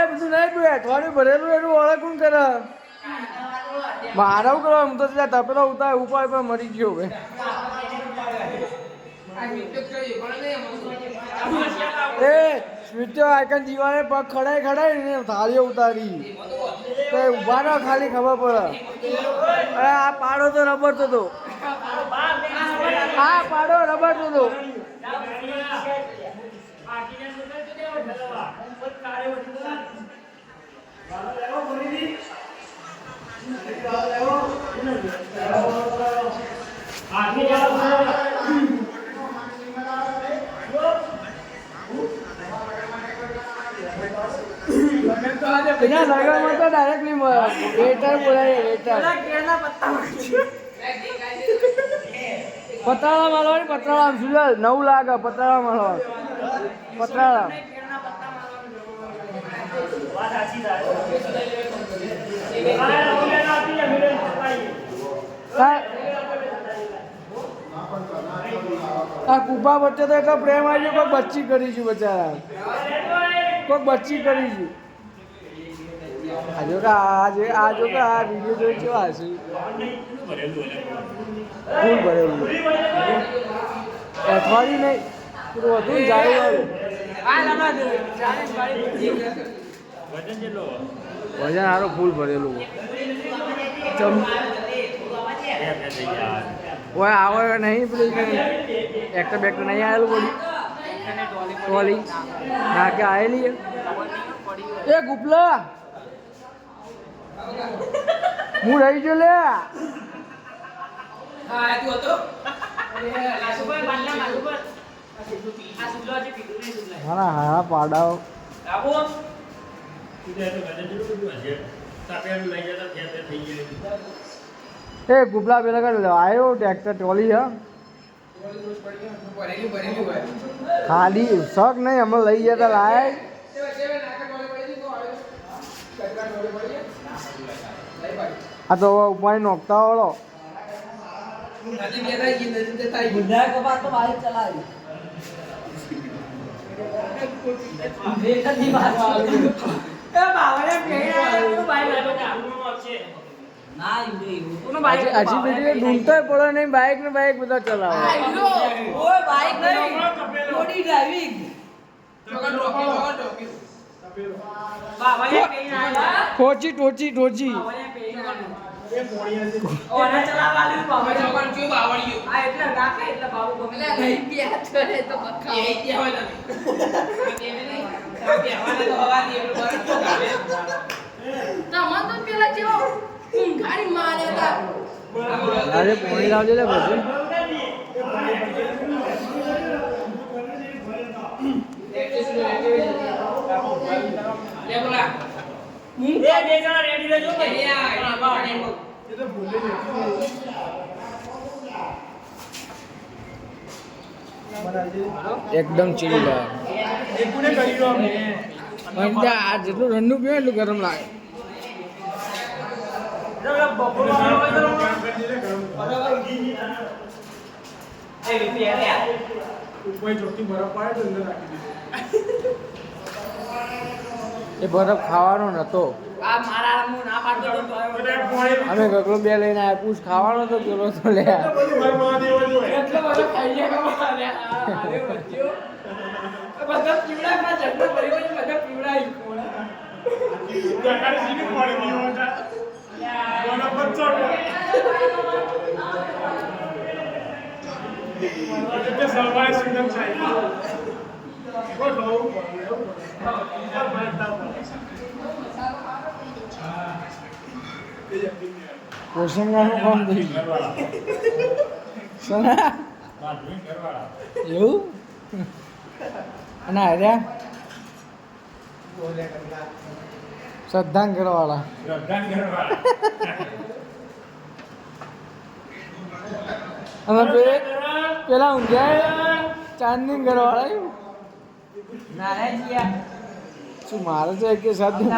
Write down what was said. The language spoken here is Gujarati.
બધું નહીં અઠવાડિયું ભરેલું એનું ઓળખ કોણ કરે મારા કરવા હું તો તપેલો ઉતાર ઉપાય પણ મરી ગયો હવે એ સ્વીટો આઈકન જીવાને પગ ખડાઈ ને થાળીઓ ઉતારી તો ઉભા ના ખાલી ખબર પડે અરે આ પાડો તો રબર તો આ પાડો રબર તો बिना लगा में तो डायरेक्टली वेटर बोलाए वेटर पत्राड़ा मालवानी पत्राड़ा सुजल 9 लाख पत्राड़ा मालवा पत्राड़ा આ કુપા વચ્ચે તો એટલો પ્રેમ આવી ગયો કોઈ બચ્ચી કરી છું બચારા કોઈ બચ્ચી કરી છું આજો કે આ વિડીયો જોઈ કેવા હશે ફૂલ ભરેલું અઠવાડિયું નહીં પૂરું હતું જાય વજન સારું ફૂલ ભરેલું ઓય આવે નહીં પેલી એક્ટર બેક્ટર નહીં આવેલું બોલી ટોલી ના કે આવેલી એ ગુપલા હું રહી ગયો લે હા પાડાઓ એ ગુપલા પેલા કર આવ્યો ટ્રેક્ટર ટોલી હા ખાલી શક નહીં અમે લઈ જતા લાય આ તો ઉપાય નોખતા વાળો ઢૂંઢતો પડે નહીં બાઇક ને બાઇક બધા ચલાવે ટોચી અરે પોણી લાવજે લે બધું એકદમ ચીલી આ જેટલું ઠંડુ પીવે એટલું ગરમ લાગે એ બરફ ખાવાનો નતો અમે ગગલો બે લઈને આવ્યા પૂછ ખાવાનો તો પેલો તો લે પોષણવાનું કામ થઈ ગયું એવું અને હાર્યા શ્રદ્ધાંકર વાળા અને પેલા ઊંઘ્યા ચાંદની ઘર વાળા શું મારે છે કે સાધુ